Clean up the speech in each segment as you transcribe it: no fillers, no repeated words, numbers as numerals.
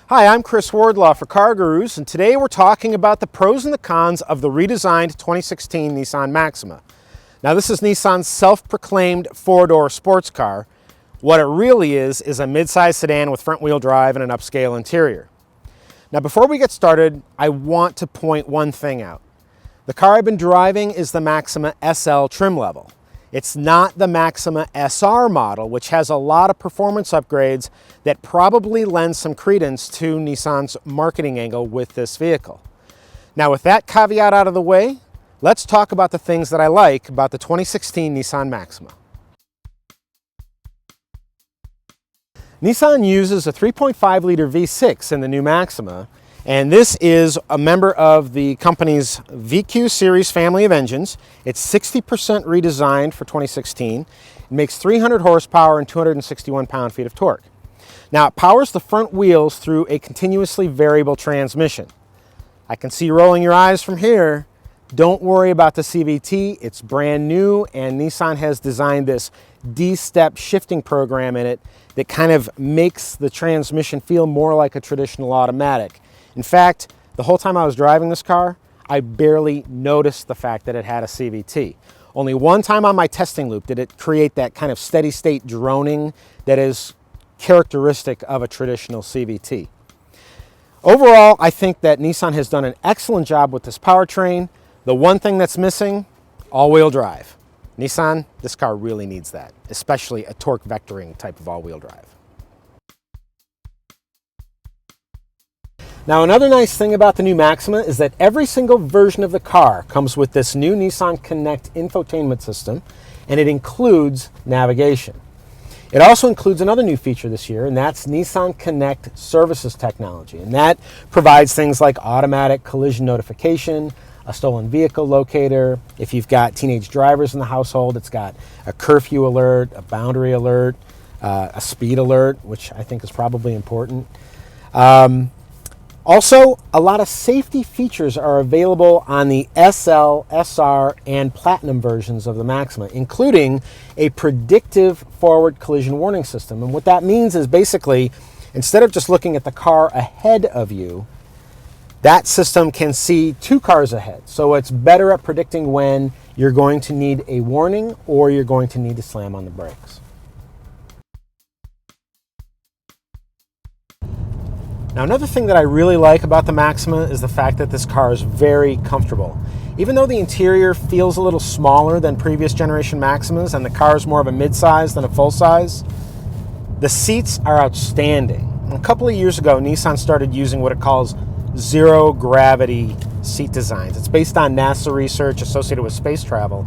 Hi, I'm Chris Wardlaw for CarGurus, and today we're talking about the pros and the cons of the redesigned 2016 Nissan Maxima. Now, this is Nissan's self-proclaimed four-door sports car. What it really is a mid-size sedan with front-wheel drive and an upscale interior. Now, before we get started, I want to point one thing out. The car I've been driving is the Maxima SL trim level. It's not the Maxima SR model, which has a lot of performance upgrades that probably lend some credence to Nissan's marketing angle with this vehicle. Now, with that caveat out of the way, let's talk about the things that I like about the 2016 Nissan Maxima. Nissan uses a 3.5-liter V6 in the new Maxima, and this is a member of the company's VQ series family of engines. It's 60% redesigned for 2016. It makes 300 horsepower and 261 pound-feet of torque. Now, it powers the front wheels through a continuously variable transmission. I can see you rolling your eyes from here. Don't worry about the CVT. It's brand new, and Nissan has designed this D-step shifting program in it that kind of makes the transmission feel more like a traditional automatic. In fact, the whole time I was driving this car, I barely noticed the fact that it had a CVT. Only one time on my testing loop did it create that kind of steady state droning that is characteristic of a traditional CVT. Overall, I think that Nissan has done an excellent job with this powertrain. The one thing that's missing, all-wheel drive. Nissan, this car really needs that, especially a torque vectoring type of all-wheel drive. Now, another nice thing about the new Maxima is that every single version of the car comes with this new Nissan Connect infotainment system, and it includes navigation. It also includes another new feature this year, and that's Nissan Connect Services technology. And that provides things like automatic collision notification, a stolen vehicle locator. If you've got teenage drivers in the household, it's got a curfew alert, a boundary alert, a speed alert, which I think is probably important. Also, a lot of safety features are available on the SL, SR, and Platinum versions of the Maxima, including a predictive forward collision warning system. And what that means is basically, instead of just looking at the car ahead of you, that system can see two cars ahead. So it's better at predicting when you're going to need a warning or you're going to need to slam on the brakes. Now, another thing that I really like about the Maxima is the fact that this car is very comfortable. Even though the interior feels a little smaller than previous generation Maximas and the car is more of a mid-size than a full-size, the seats are outstanding. A couple of years ago, Nissan started using what it calls zero-gravity seat designs. It's based on NASA research associated with space travel,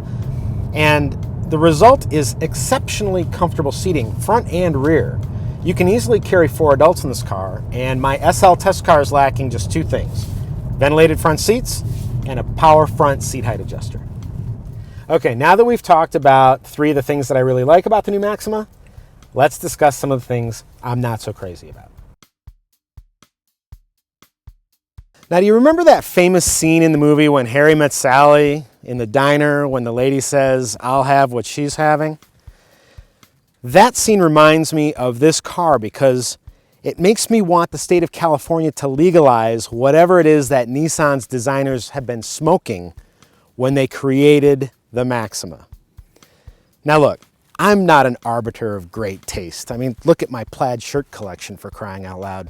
and the result is exceptionally comfortable seating, front and rear. You can easily carry 4 adults in this car, and my SL test car is lacking just 2 things: ventilated front seats and a power front seat height adjuster. Okay, now that we've talked about 3 of the things that I really like about the new Maxima, let's discuss some of the things I'm not so crazy about. Now, do you remember that famous scene in the movie when Harry met Sally in the diner when the lady says, "I'll have what she's having"? That scene reminds me of this car because it makes me want the state of California to legalize whatever it is that Nissan's designers have been smoking when they created the Maxima. Now look, I'm not an arbiter of great taste. I mean, look at my plaid shirt collection, for crying out loud.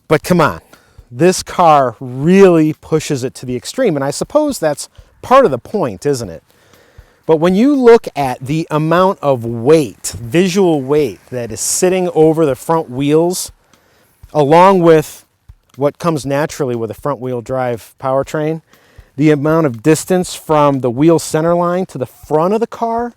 But come on, this car really pushes it to the extreme, and I suppose that's part of the point, isn't it? But when you look at the amount of weight, visual weight, that is sitting over the front wheels, along with what comes naturally with a front-wheel drive powertrain, the amount of distance from the wheel center line to the front of the car,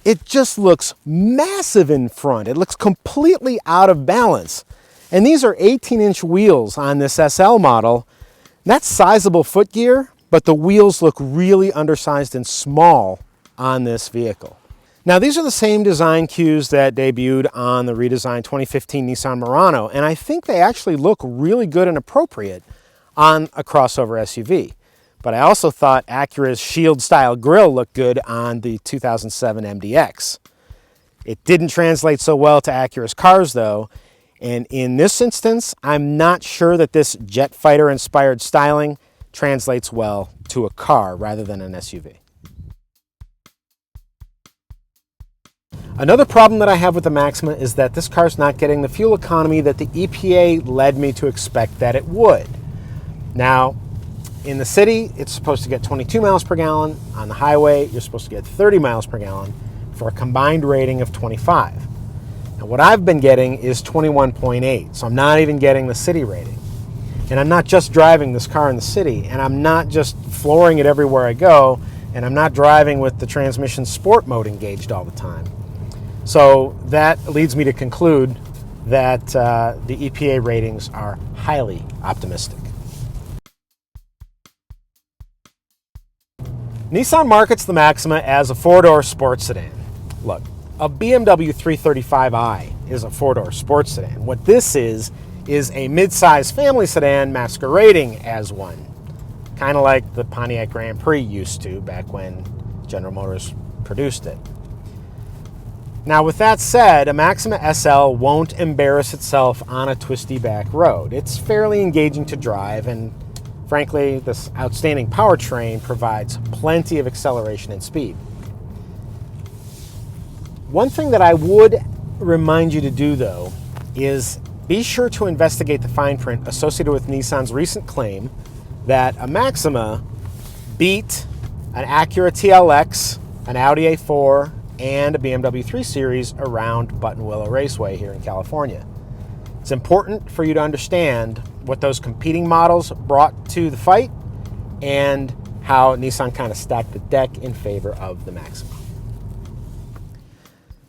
it just looks massive in front. It looks completely out of balance. And these are 18-inch wheels on this SL model. That's sizable footgear, but the wheels look really undersized and small on this vehicle. Now, these are the same design cues that debuted on the redesigned 2015 Nissan Murano, and I think they actually look really good and appropriate on a crossover SUV. But I also thought Acura's shield-style grille looked good on the 2007 MDX. It didn't translate so well to Acura's cars, though, And in this instance, I'm not sure that this jet fighter inspired styling translates well to a car rather than an SUV. Another problem that I have with the Maxima is that this car's not getting the fuel economy that the EPA led me to expect that it would. Now, in the city, it's supposed to get 22 miles per gallon. On the highway, you're supposed to get 30 miles per gallon for a combined rating of 25. Now, what I've been getting is 21.8, so I'm not even getting the city rating. And I'm not just driving this car in the city, and I'm not just flooring it everywhere I go, and I'm not driving with the transmission sport mode engaged all the time. So that leads me to conclude that the EPA ratings are highly optimistic. Nissan markets the Maxima as a four-door sports sedan. Look, a BMW 335i is a four-door sports sedan. What this is a mid-size family sedan masquerading as one, kind of like the Pontiac Grand Prix used to back when General Motors produced it. Now, with that said, a Maxima SL won't embarrass itself on a twisty back road. It's fairly engaging to drive, and frankly, this outstanding powertrain provides plenty of acceleration and speed. One thing that I would remind you to do, though, is be sure to investigate the fine print associated with Nissan's recent claim that a Maxima beat an Acura TLX, an Audi A4, and a BMW 3 Series around Buttonwillow Raceway here in California. It's important for you to understand what those competing models brought to the fight and how Nissan kind of stacked the deck in favor of the Maxima.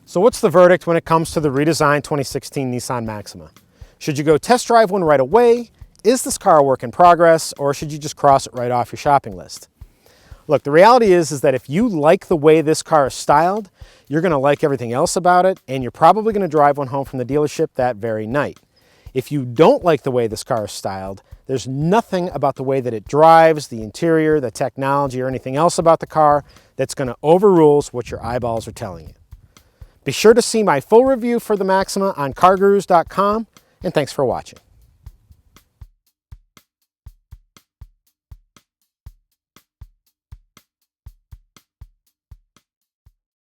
So what's the verdict when it comes to the redesigned 2016 Nissan Maxima? Should you go test drive one right away? Is this car a work in progress, or should you just cross it right off your shopping list? Look, the reality is that if you like the way this car is styled, you're going to like everything else about it, and you're probably going to drive one home from the dealership that very night. If you don't like the way this car is styled, there's nothing about the way that it drives, the interior, the technology, or anything else about the car that's going to overrule what your eyeballs are telling you. Be sure to see my full review for the Maxima on CarGurus.com, and thanks for watching.